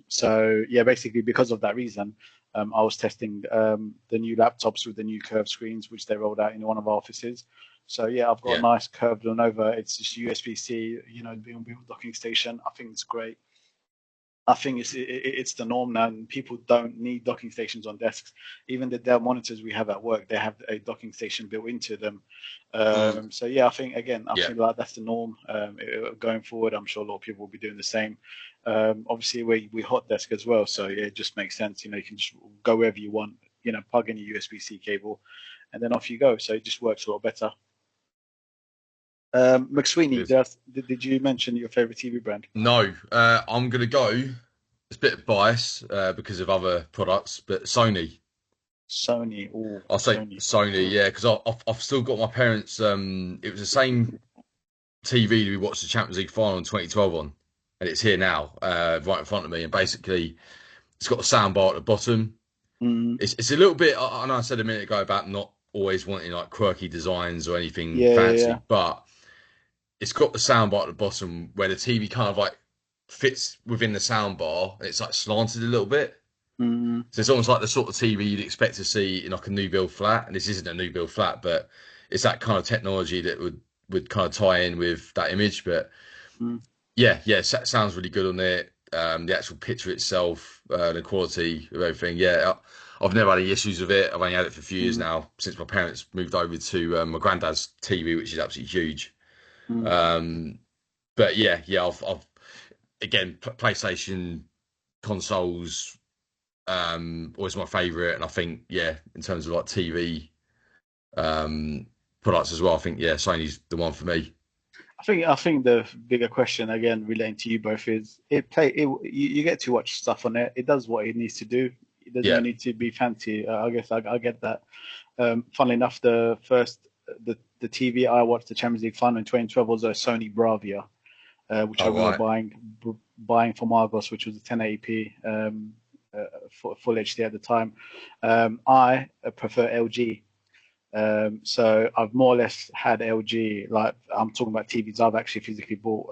So yeah, basically because of that reason, I was testing the new laptops with the new curved screens, which they rolled out in one of our offices. So yeah, I've got a nice curved Lenovo. It's just USB-C, being built docking station. I think it's great. I think it's the norm now, and people don't need docking stations on desks. Even the Dell monitors we have at work, they have a docking station built into them. So yeah, I think like that's the norm going forward. I'm sure a lot of people will be doing the same. Obviously, we hot desk as well, so yeah, it just makes sense. You can just go wherever you want. Plug in a USB-C cable, and then off you go. So it just works a lot better. McSweeney, did you mention your favorite TV brand?
No, I'm gonna go. It's a bit biased because of other products, but Sony.
Sony.
I'll say Sony, yeah, because I've still got my parents. It was the same TV that we watched the Champions League final in 2012 on, and it's here now, right in front of me. And basically, it's got a soundbar at the bottom. It's a little bit. I know I said a minute ago about not always wanting like quirky designs or anything fancy, but it's got the soundbar at the bottom where the TV kind of like fits within the soundbar. It's like slanted a little bit. So it's almost like the sort of TV you'd expect to see in like a new build flat. And this isn't a new build flat, but it's that kind of technology that would kind of tie in with that image. But yeah, sounds really good on it. The actual picture itself, the quality of everything. Yeah, I've never had any issues with it. I've only had it for a few years now since my parents moved over to my granddad's TV, which is absolutely huge. But yeah, I've again PlayStation consoles always my favorite, and I think in terms of like TV products as well, I think Sony's the one for me.
I think the bigger question again relating to you both is you get to watch stuff on it. It does what it needs to do. There's no
Yeah.
need to be fancy. I guess I get that. Funnily enough, the TV I watched the Champions League final in 2012 was a Sony Bravia, which I
Oh,
remember
right.
buying from Argos, which was a 1080p full HD at the time. I prefer LG. So I've more or less had LG. Like I'm talking about TVs I've actually physically bought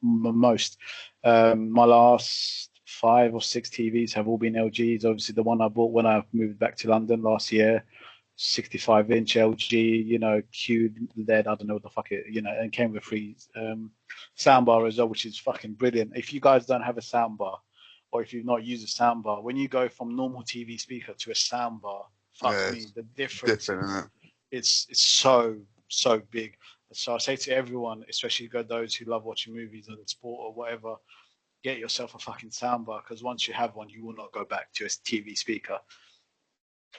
most. My last 5 or 6 TVs have all been LGs. Obviously, the one I bought when I moved back to London last year, 65-inch LG, QLED, I don't know what the fuck it, and came with free soundbar as well, which is fucking brilliant. If you guys don't have a soundbar, or if you've not used a soundbar, when you go from normal TV speaker to a soundbar, fuck
Yeah,
me,
it's
the difference
different, isn't it?
it's so big. So I say to everyone, especially those who love watching movies or sport or whatever, get yourself a fucking soundbar because once you have one, you will not go back to a TV speaker.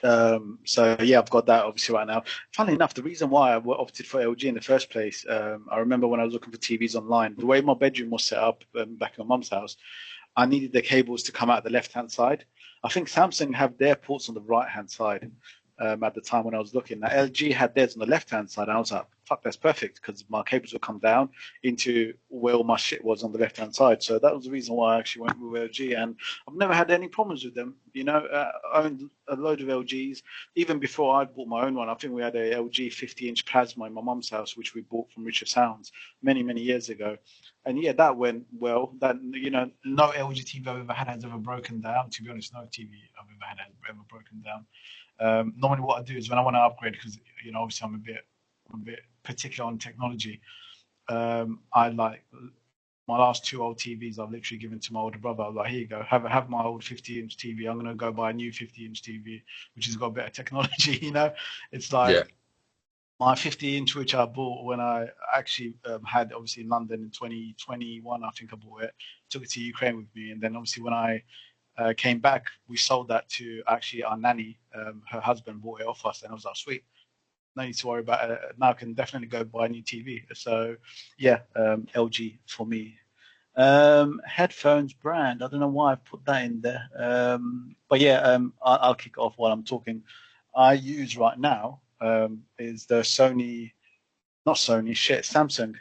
So yeah, I've got that obviously right now. Funnily enough, the reason why I opted for LG in the first place, I remember when I was looking for TVs online, the way my bedroom was set up back in my mum's house, I needed the cables to come out the left-hand side. I think Samsung have their ports on the right-hand side at the time when I was looking. Now, LG had theirs on the left-hand side. I was like, fuck, that's perfect because my cables would come down into where all my shit was on the left-hand side. So that was the reason why I actually went with LG. And I've never had any problems with them. I owned a load of LGs. Even before I bought my own one, I think we had a LG 50-inch plasma in my mum's house, which we bought from Richard Sounds many, many years ago. And yeah, that went well. That no LG TV I've ever had has ever broken down. To be honest, no TV I've ever had has ever broken down. Normally, what I do is when I want to upgrade, because obviously I'm a bit particular on technology. I like my last 2 old TVs. I've literally given to my older brother. I was like, here you go, have my old 50-inch TV. I'm gonna go buy a new 50-inch TV, which has got better technology. It's
Yeah.
like my 50-inch, which I bought when I actually had obviously in London in 2021, I think I bought it, took it to Ukraine with me, and then obviously when I came back, we sold that to actually our nanny. Her husband bought it off us, and I was like, sweet, no need to worry about it. Now I can definitely go buy a new TV. So yeah, LG for me. Headphones brand, I don't know why I put that in there. But yeah, I'll kick off while I'm talking. I use right now is the Samsung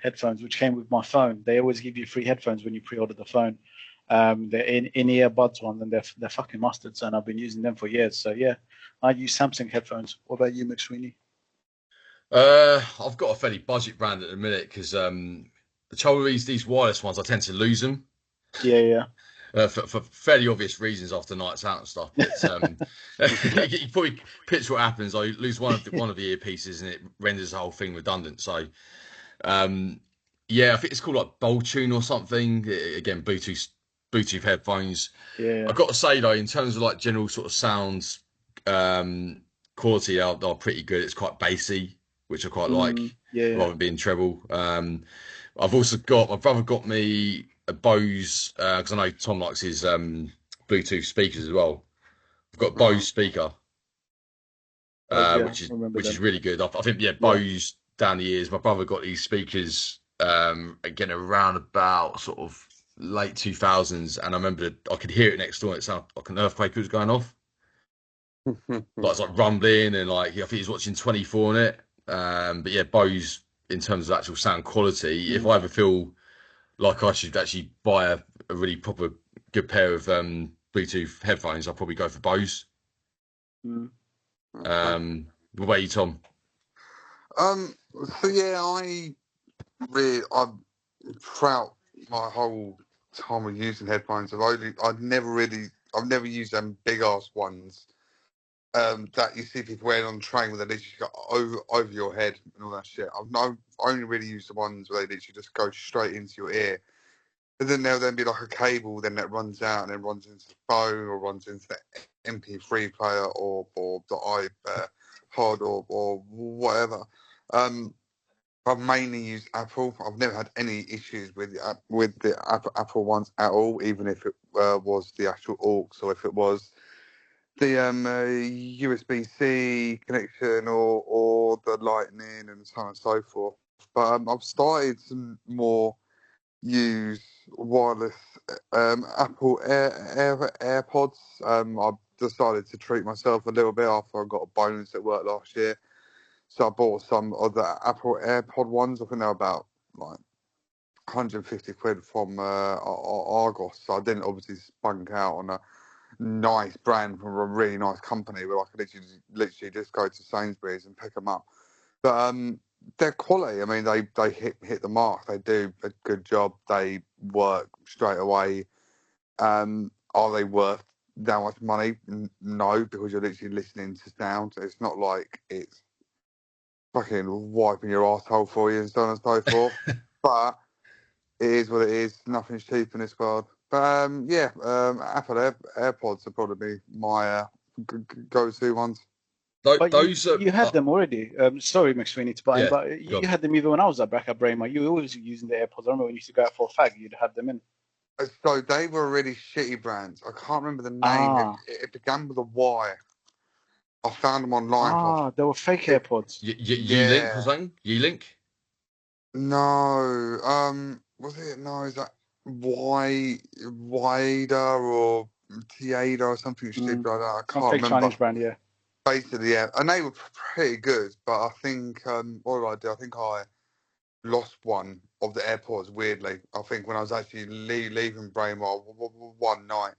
headphones, which came with my phone. They always give you free headphones when you pre-order the phone. They're in-ear buds ones, and they're fucking mustards, and I've been using them for years. So yeah, I use Samsung headphones. What about you, McSweeney?
I've got a fairly budget brand at the minute because the trouble with these wireless ones, I tend to lose them
Yeah.
for fairly obvious reasons after nights out and stuff. But you probably picture what happens. I lose one of the earpieces and it renders the whole thing redundant. So yeah, I think it's called like Boltune or something. Again, Bluetooth headphones.
Yeah.
I've got to say though, in terms of like general sort of sounds quality, they're pretty good. It's quite bassy, which I quite like,
Yeah.
rather than being treble. I've also got my brother got me a Bose because I know Tom likes his Bluetooth speakers as well. I've got a Bose speaker,
Yeah,
which
I
is
remember them.
really good. I think yeah,
Yeah.
Bose down the years. My brother got these speakers again around about sort of late 2000s, and I remember I could hear it next door. And it sounded like an earthquake was going off. Like it's like rumbling and like I think he's watching 24 on it. But yeah, Bose in terms of actual sound quality. If
Mm.
I ever feel like I should actually buy a really proper good pair of Bluetooth headphones, I'll probably go for Bose.
Mm.
What about you, Tom?
Um, so yeah, I throughout my whole time of using headphones, I've never used them big ass ones that you see people wearing on the train where they literally go over your head and all that shit. I've only really used the ones where they literally just go straight into your ear. And then there'll then be like a cable then that runs out and then runs into the phone or runs into the MP3 player or the iPod or whatever. I've mainly used Apple. I've never had any issues with the Apple ones at all, even if it was the actual aux or if it was the USB-C connection or the Lightning and so on and so forth. but I've started to more use wireless Apple AirPods. I've decided to treat myself a little bit after I got a bonus at work last year. So I bought some of the Apple AirPod ones. I think they're about like 150 quid from Argos. So I didn't obviously spunk out on a nice brand from a really nice company where I could literally just go to Sainsbury's and pick them up. But their quality, I mean, they hit the mark. They do a good job. They work straight away. Are they worth that much money? No, because you're literally listening to sound. It's not like it's fucking wiping your arsehole for you and so on and so forth. But it is what it is. Nothing's cheap in this world. But Apple AirPods are probably my go-to ones.
But
Those
you had them already. Sorry, McSweeney, to buy in,
Yeah,
but
go
you
on.
had them even when I was at Bracker Braemar. You were always using the AirPods. I remember when you used to go out for a fag, you'd have them in.
So they were really shitty brands. I can't remember the name.
Ah.
It began with a Y. I found them online.
They were fake AirPods.
Yeelink or something? Yeelink?
No. Was it? No, is that Wider or Tiada or something stupid like that? I
Some
can't
fake
remember.
Chinese brand, yeah.
Basically, yeah. And they were pretty good, but I think, what did I do? I think I lost one of the AirPods, weirdly. I think when I was actually leaving Braemar one night,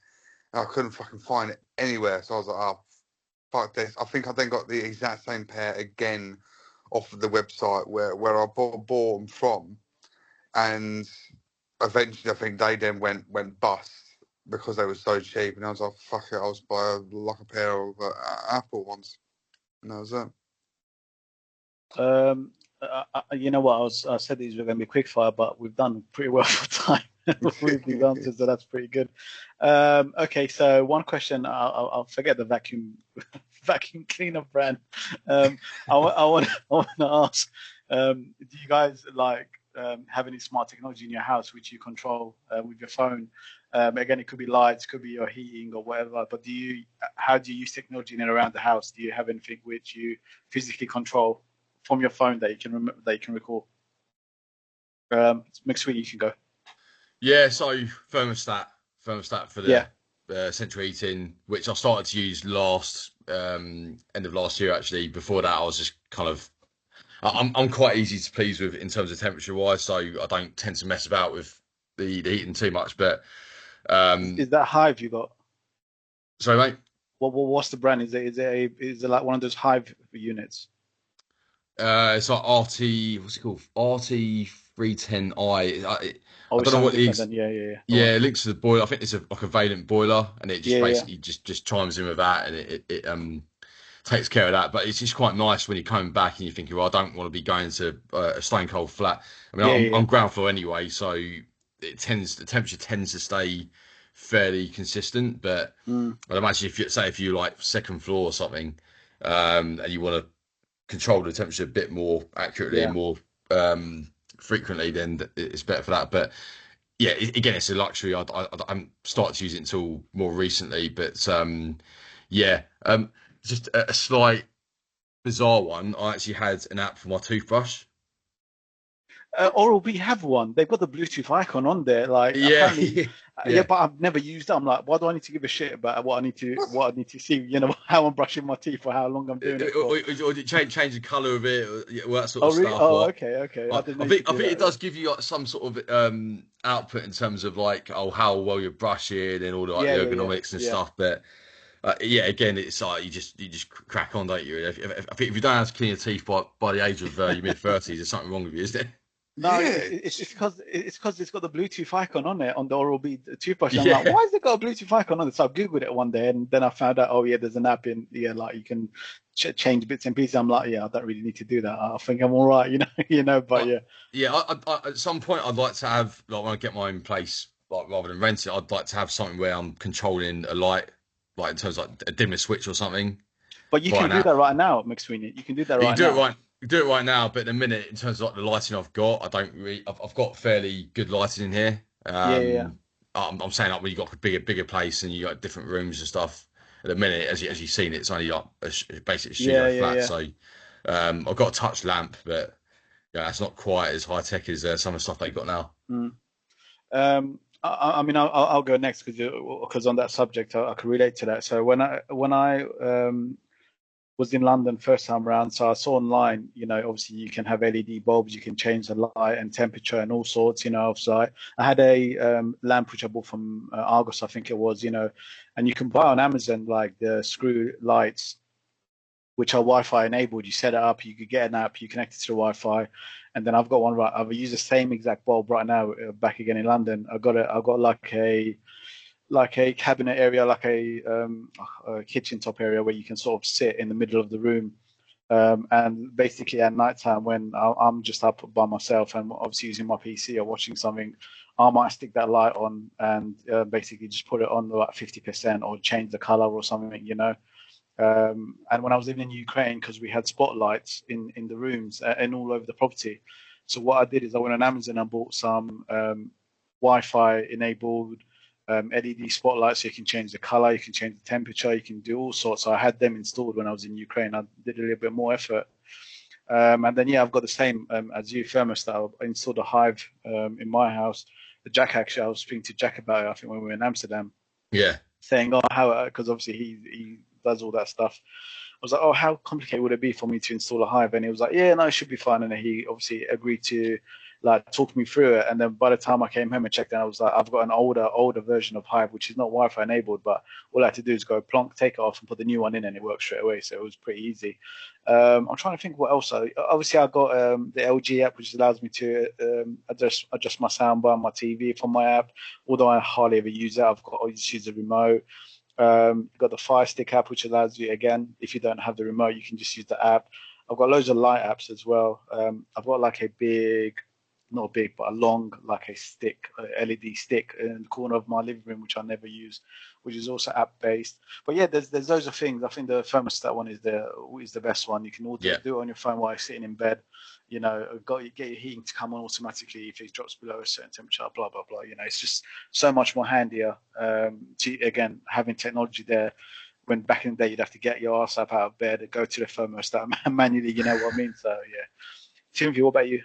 and I couldn't fucking find it anywhere. So I was like, oh, fuck this. I think I then got the exact same pair again off of the website where I bought them from. And eventually, I think they then went bust because they were so cheap. And I was like, fuck it, I'll just buy a pair of Apple ones. And that was it.
You know what? I said these were going to be quick fire, but we've done pretty well for time with these answers, so that's pretty good. Okay, so one question. I'll forget the vacuum cleaner brand. I want to ask: do you guys have any smart technology in your house which you control with your phone? Again, it could be lights, could be your heating or whatever. But how do you use technology in and around the house? Do you have anything which you physically control from your phone that you can recall? McSweeney, you can go.
Yeah, so thermostat for the central heating, which I started to use end of last year actually. Before that, I was just kind of I'm quite easy to please with in terms of temperature wise, so I don't tend to mess about with the heating too much. But
is that Hive you got?
Sorry, mate.
What's the brand? Is it like one of those Hive units?
It's like RT. What's it called? RT310i. I don't know what it is.
Yeah.
Yeah, it links to the boiler. I think it's like a Valent boiler, and it just basically just chimes in with that, and it takes care of that. But it's just quite nice when you're coming back and you're thinking, well, I don't want to be going to a stone cold flat. I mean, I'm ground floor anyway, so the temperature tends to stay fairly consistent. But I'd imagine if you like second floor or something, and you want to control the temperature a bit more accurately and more frequently, then it's better for that. But yeah, again, it's a luxury. I haven't started to use it until more recently, but just a slight bizarre one. I actually had an app for my toothbrush.
Oral-B have one. They've got the Bluetooth icon on there. But I've never used it. I'm like, why do I need to give a shit about what I need to see? You know, how I'm brushing my teeth or how long I'm doing it for.
Or change the colour of it, or that sort of
really?
stuff.
Okay.
I think it does give you some sort of output in terms of like how well you're brushing and all the ergonomics and stuff. But again, it's like you just crack on, don't you? I think if you don't have to clean your teeth by the age of your mid-30s, there's something wrong with you, isn't it?
No, it's because it's got the Bluetooth icon on it on the Oral-B toothbrush. I'm like, why has it got a Bluetooth icon on it? So I googled it one day, and then I found out, there's an app in like you can change bits and pieces. I'm like, I don't really need to do that. I think I'm all right, But
I at some point I'd like to have, like, when I get my own place, like rather than rent it, I'd like to have something where I'm controlling a light, like in terms of like a dimmer switch or something.
But you can do that right now, McSweeney. You can do that right now.
You do it right now, but in a minute, in terms of like the lighting I've got, I've got fairly good lighting in here. I'm saying, like, when you got a bigger place and you got different rooms and stuff. At the minute, as you've seen, it's only like a basic studio flat. So I've got a touch lamp, but Yeah, that's not quite as high tech as some of the stuff they got now.
Mm. I mean, I'll go next because on that subject, I can relate to that. So when I was in London first time around, so I saw online, obviously you can have LED bulbs, you can change the light and temperature and all sorts, So I had a lamp which I bought from Argos, I think it was, and you can buy on Amazon like the screw lights which are Wi-Fi enabled. You set it up, you could get an app, you connect it to the Wi-Fi, and then I've got one right. I've used the same exact bulb right now back again in London. I've got like a cabinet area, like a kitchen top area where you can sort of sit in the middle of the room. And basically at night time when I'm just up by myself and obviously using my PC or watching something, I might stick that light on and basically just put it on like 50% or change the color or something. And when I was living in Ukraine, because we had spotlights in the rooms and all over the property, so what I did is I went on Amazon and bought some Wi-Fi enabled LED spotlights. So you can change the color, you can change the temperature, you can do all sorts. So I had them installed when I was in Ukraine. I did a little bit more effort. And then, yeah, I've got the same as you, thermostat. I installed a Hive in my house. The Jack, actually, I was speaking to Jack about it, I think, when we were in Amsterdam,
Yeah,
saying, oh, how, because obviously he does all that stuff. I was like, oh, how complicated would it be for me to install a Hive? And he was like, yeah, no, it should be fine. And he obviously agreed to like talk me through it. And then by the time I came home and checked out, I was like, I've got an older version of Hive, which is not Wi-Fi enabled, but all I had to do is go plonk, take it off and put the new one in and it works straight away. So it was pretty easy. I'm trying to think what else. Obviously, I got the LG app, which allows me to adjust my soundbar, my TV from my app. Although I hardly ever use it, I just use the remote. You've got the Fire Stick app, which allows you, again, if you don't have the remote, you can just use the app. I've got loads of light apps as well. I've got like a big, not big, but a long, like a stick, LED stick in the corner of my living room, which I never use, which is also app based. But yeah, there's loads of things. I think the thermostat one is the best one. You can all do
yeah.
it on your phone while you're sitting in bed. Get your heating to come on automatically if it drops below a certain temperature, blah blah blah. It's just so much more handier. To again having technology there. When back in the day you'd have to get your ass up out of bed and go to the thermostat manually. You know what I mean? So yeah. Timothy, what about you?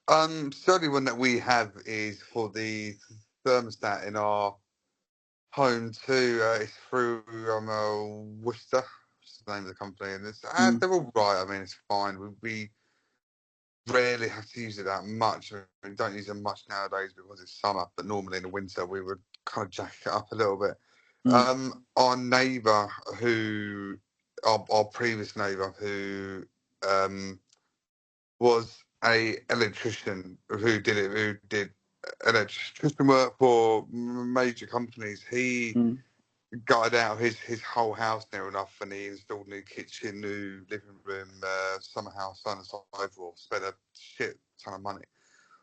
Certainly one that we have is for the thermostat in our home too. It's through Worcester, which is the name of the company, and they're all right. I mean, it's fine. We rarely have to use it that much. We don't use it much nowadays because it's summer, but normally in the winter we would kind of jack it up a little bit. Our neighbour our previous neighbour who was a electrician who did electrician work for major companies. He gutted out his whole house near enough, and he installed new kitchen, new living room, summer house, so on and so forth. Spent a shit ton of money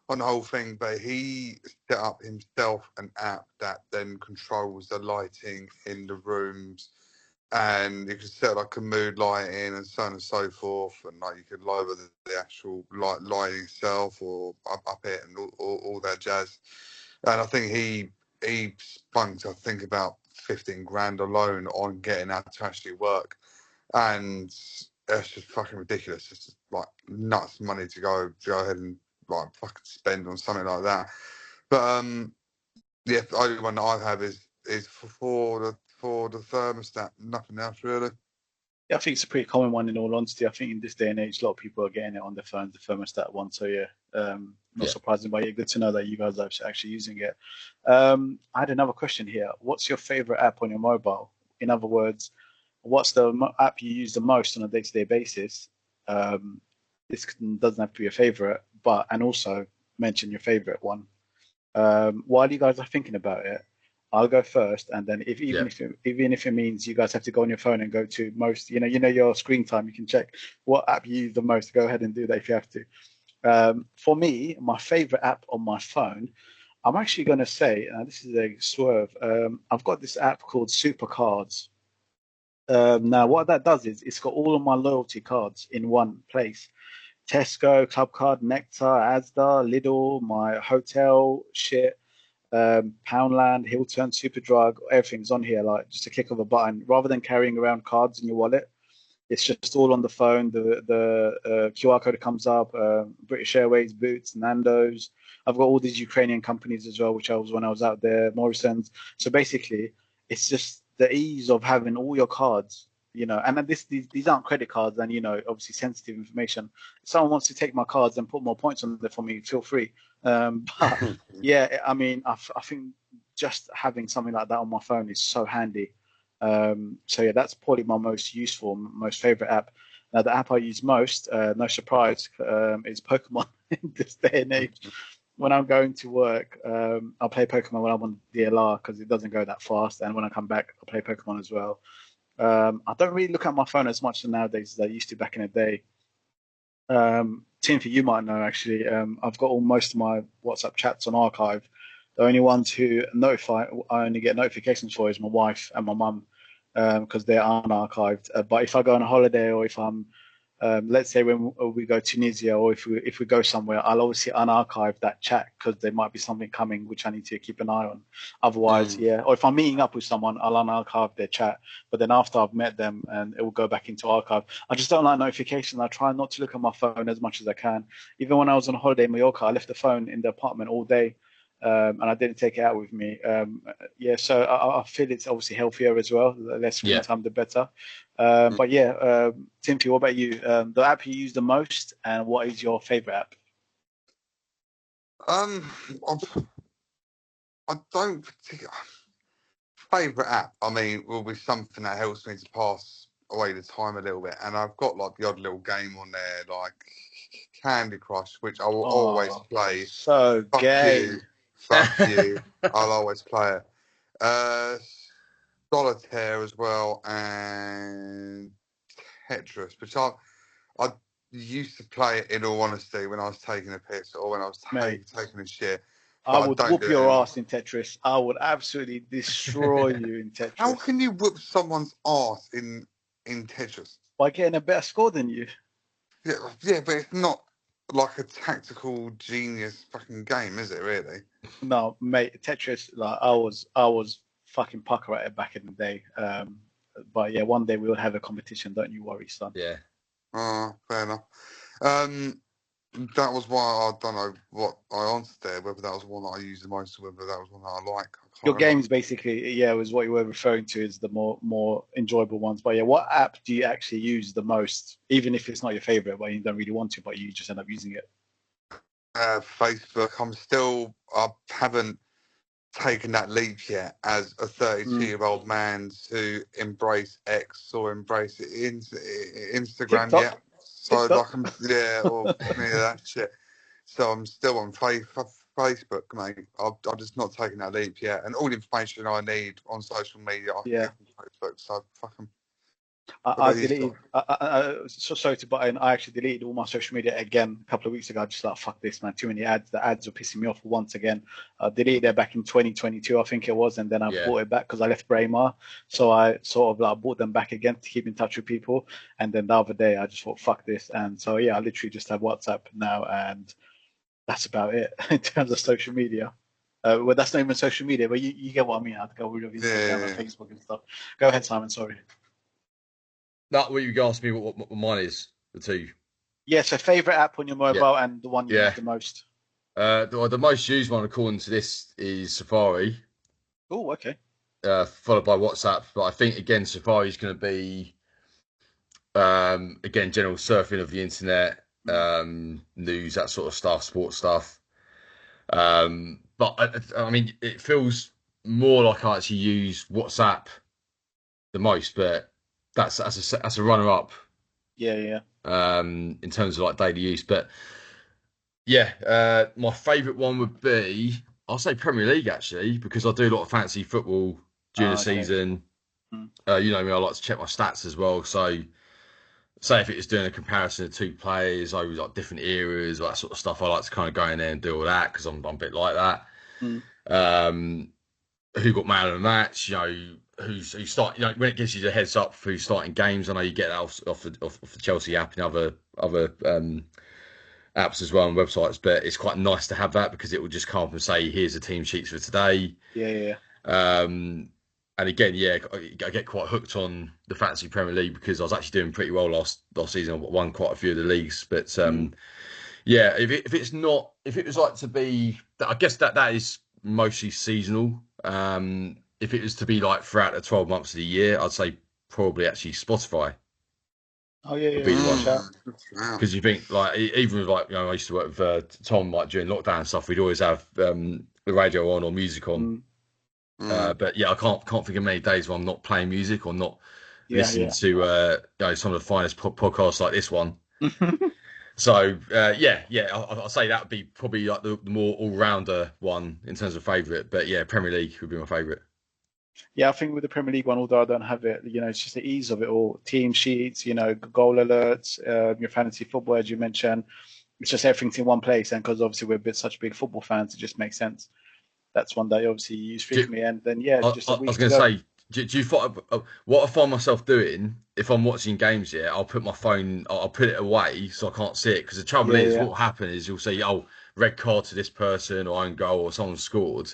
on the whole thing, but he set up himself an app that then controls the lighting in the rooms, and you can set like a mood lighting and so on and so forth, and like you could lower the actual lighting itself or up it and all that jazz. And I think he spunked, I think, about 15 grand alone on getting that to actually work, and it's just fucking ridiculous. It's just like nuts money to go ahead and like fucking spend on something like that. But yeah, the only one that I have is for the thermostat, nothing else really.
Yeah, I think it's a pretty common one in all honesty. I think in this day and age, a lot of people are getting it on their phones, the thermostat one. So yeah, not surprising, but yeah, good to know that you guys are actually using it. I had another question here. What's your favorite app on your mobile? In other words, what's the app you use the most on a day-to-day basis? This doesn't have to be a favorite, and also mention your favorite one. While you guys are thinking about it, I'll go first, and then even if it means you guys have to go on your phone and go to most, your screen time, you can check what app you use the most. Go ahead and do that if you have to. For me, my favorite app on my phone, I'm actually going to say, this is a swerve. I've got this app called Supercards. Now, what that does is it's got all of my loyalty cards in one place. Tesco, Clubcard, Nectar, Asda, Lidl, my hotel shit, Poundland, Hilton, Superdrug, everything's on here, like just a click of a button. Rather than carrying around cards in your wallet, It's just all on the phone. The QR code comes up. British Airways, Boots, Nando's. I've got all these Ukrainian companies as well, which I was when I was out there, Morrison's. So basically, it's just the ease of having all your cards, and then these aren't credit cards, and obviously sensitive information. If someone wants to take my cards and put more points on there for me, feel free. But yeah, I mean, I think just having something like that on my phone is so handy. So yeah, that's probably my most useful, most favorite app. Now, the app I use most, no surprise, is Pokemon in this day and age. When I'm going to work, I'll play Pokemon when I'm on DLR because it doesn't go that fast. And when I come back, I'll play Pokemon as well. I don't really look at my phone as much nowadays as I used to back in the day. Timothy, you might know actually. I've got most of my WhatsApp chats on archive. The only ones who I only get notifications for is my wife and my mum, because they're unarchived. But if I go on a holiday or if I'm, let's say when we go to Tunisia or if we go somewhere, I'll obviously unarchive that chat because there might be something coming which I need to keep an eye on. Otherwise, yeah. Or if I'm meeting up with someone, I'll unarchive their chat. But then after I've met them, and it will go back into archive. I just don't like notifications. I try not to look at my phone as much as I can. Even when I was on holiday in Mallorca, I left the phone in the apartment all day. And I didn't take it out with me. Yeah, so I feel it's obviously healthier as well. The less screen time, the better. But yeah, Timothy, what about you? The app you use the most, and what is your favorite app?
I don't particularly favorite app. I mean, will be something that helps me to pass away the time a little bit, and I've got like the odd little game on there, like Candy Crush, which I will always play.
So gay.
Fuck you. I'll always play it. Solitaire as well, and Tetris, which I used to play it, in all honesty, when I was taking a piss or when I was taking a shit.
I would whoop your ass in Tetris. I would absolutely destroy you in Tetris.
How can you whoop someone's ass in Tetris?
By getting a better score than you.
Yeah, but it's not like a tactical genius fucking game, is it really?
No, mate, Tetris, like I was fucking pucker at it back in the day. But yeah, one day we'll have a competition, don't you worry, son.
Yeah.
Fair enough. That was why I don't know what I answered there, whether that was one that I used the most or whether that was one that I like.
Your games basically, was what you were referring to as the more enjoyable ones. But yeah, what app do you actually use the most, even if it's not your favorite, but you don't really want to, but you just end up using it?
Facebook. I haven't taken that leap yet as a 32-year-old man to embrace X or embrace Instagram
TikTok.
yet. So
TikTok.
or any of that shit. So I'm still on Facebook, mate. I've just not taken that leap yet. And all the information I need on social media, I can get from Facebook. So fucking.
I deleted. So sorry to butt in. I actually deleted all my social media again a couple of weeks ago. I just like, fuck this, man. Too many ads. The ads were pissing me off once again. I deleted it back in 2022, I think it was, and then I bought it back because I left Braemar. So I sort of like bought them back again to keep in touch with people. And then the other day, I just thought, fuck this. And so yeah, I literally just have WhatsApp now, and that's about it in terms of social media. Well, that's not even social media, but you get what I mean. I'd go rid of Instagram and Facebook and stuff. Go ahead, Simon. Sorry.
That what you asked me what mine is, the two.
Yeah, so favourite app on your mobile and the one you use the most.
The most used one according to this is Safari.
Oh, okay.
Followed by WhatsApp, but I think again Safari is going to be again general surfing of the internet, news, that sort of stuff, sports stuff. But I mean, it feels more like I actually use WhatsApp the most, but that's a runner up.
Yeah.
In terms of like daily use, but yeah, my favourite one would be, I'll say Premier League actually, because I do a lot of fancy football during the season. You know me, I like to check my stats as well. So, say if it was doing a comparison of two players over like different eras, that sort of stuff, I like to kind of go in there and do all that because I'm a bit like that. Who got man of the match? You know, who's start? You know, when it gives you the heads up for who's starting games, I know you get that off the Chelsea app and other apps as well and websites, but it's quite nice to have that because it will just come up and say, here's the team sheets for today.
Yeah.
And And again, yeah, I get quite hooked on the Fantasy Premier League because I was actually doing pretty well last season. I won quite a few of the leagues, but yeah, if it was like to be, I guess that is mostly seasonal. If it was to be like throughout the 12 months of the year, I'd say probably actually Spotify
Oh yeah,
would be the one.
Wow.
Because you think like even with like I used to work with Tom like during lockdown and stuff, we'd always have the radio on or music on. But yeah, I can't think of many days where I'm not playing music or not listening to some of the finest podcasts like this one. So I'll say that would be probably like the more all-rounder one in terms of favourite. But yeah, Premier League would be my favourite.
Yeah, I think with the Premier League one, although I don't have it, it's just the ease of it all. Team sheets, goal alerts, your fantasy football, as you mentioned. It's just everything's in one place. And because obviously we're such big football fans, it just makes sense. That's one that obviously you use frequently. And then, I
was going to say, do you find what I find myself doing if I'm watching games? Yeah, I'll put my phone, I'll put it away so I can't see it. Because the trouble is, what will happen is you'll say, "Oh, red card to this person, or own goal, or someone scored,"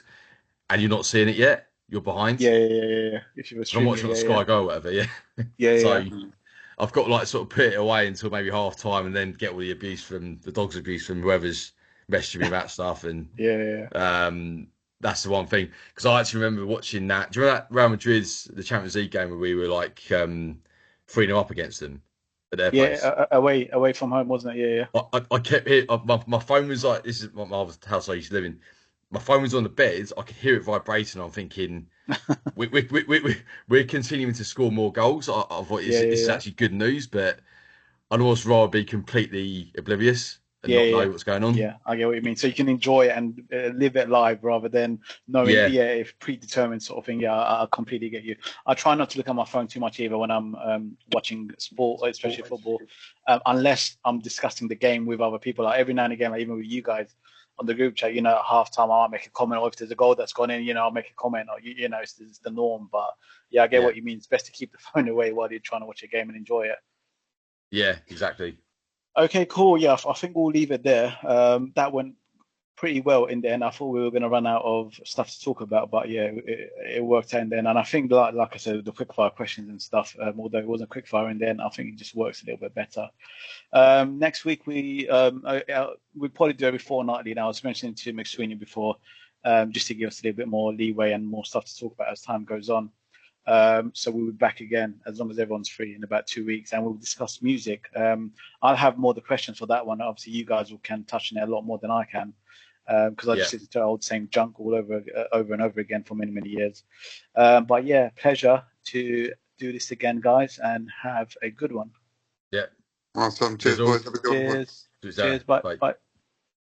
and you're not seeing it yet. You're behind.
Yeah. If you were
I'm watching on Sky Go or whatever. Yeah. So I've got like sort of put it away until maybe half time, and then get all the abuse from the dog's abuse from whoever's messaging me about stuff. And that's the one thing, because I actually remember watching that. Do you remember that Real Madrid's the Champions League game where we were like 3-0 up against them at their place?
Away from home, wasn't it? Yeah.
I kept hearing my phone was like, this is my mother's house I used to live in. My phone was on the bed. I could hear it vibrating. I'm thinking, we're continuing to score more goals. I thought this is actually good news, but I'd almost rather be completely oblivious and not know what's going on.
Yeah, I get what you mean. So you can enjoy it and live it live rather than knowing, if predetermined sort of thing. Yeah, I completely get you. I try not to look at my phone too much either when I'm watching sport, especially football, unless I'm discussing the game with other people. Like every now and again, like even with you guys on the group chat, at halftime, I'll make a comment, or if there's a goal that's gone in, I'll make a comment, or it's the norm. But yeah, I get what you mean. It's best to keep the phone away while you're trying to watch a game and enjoy it.
Yeah, exactly.
Okay, cool. Yeah, I think we'll leave it there. That went pretty well in the end. I thought we were going to run out of stuff to talk about, but yeah, it worked out in the end. And I think, like I said, the quickfire questions and stuff, although it wasn't quickfire in the end, I think it just works a little bit better. Next week, we probably do every fortnightly now. I was mentioning to McSweeney before, just to give us a little bit more leeway and more stuff to talk about as time goes on. So we'll be back again as long as everyone's free in about 2 weeks, and we'll discuss music. I'll have more of the questions for that one. Obviously, you guys can touch on it a lot more than I can, because I just listen to old same junk all over and over again for many, many years. But yeah, pleasure to do this again, guys, and have a good one.
Yeah.
Awesome. Cheers, boys. Have a good one.
Cheers. Bye.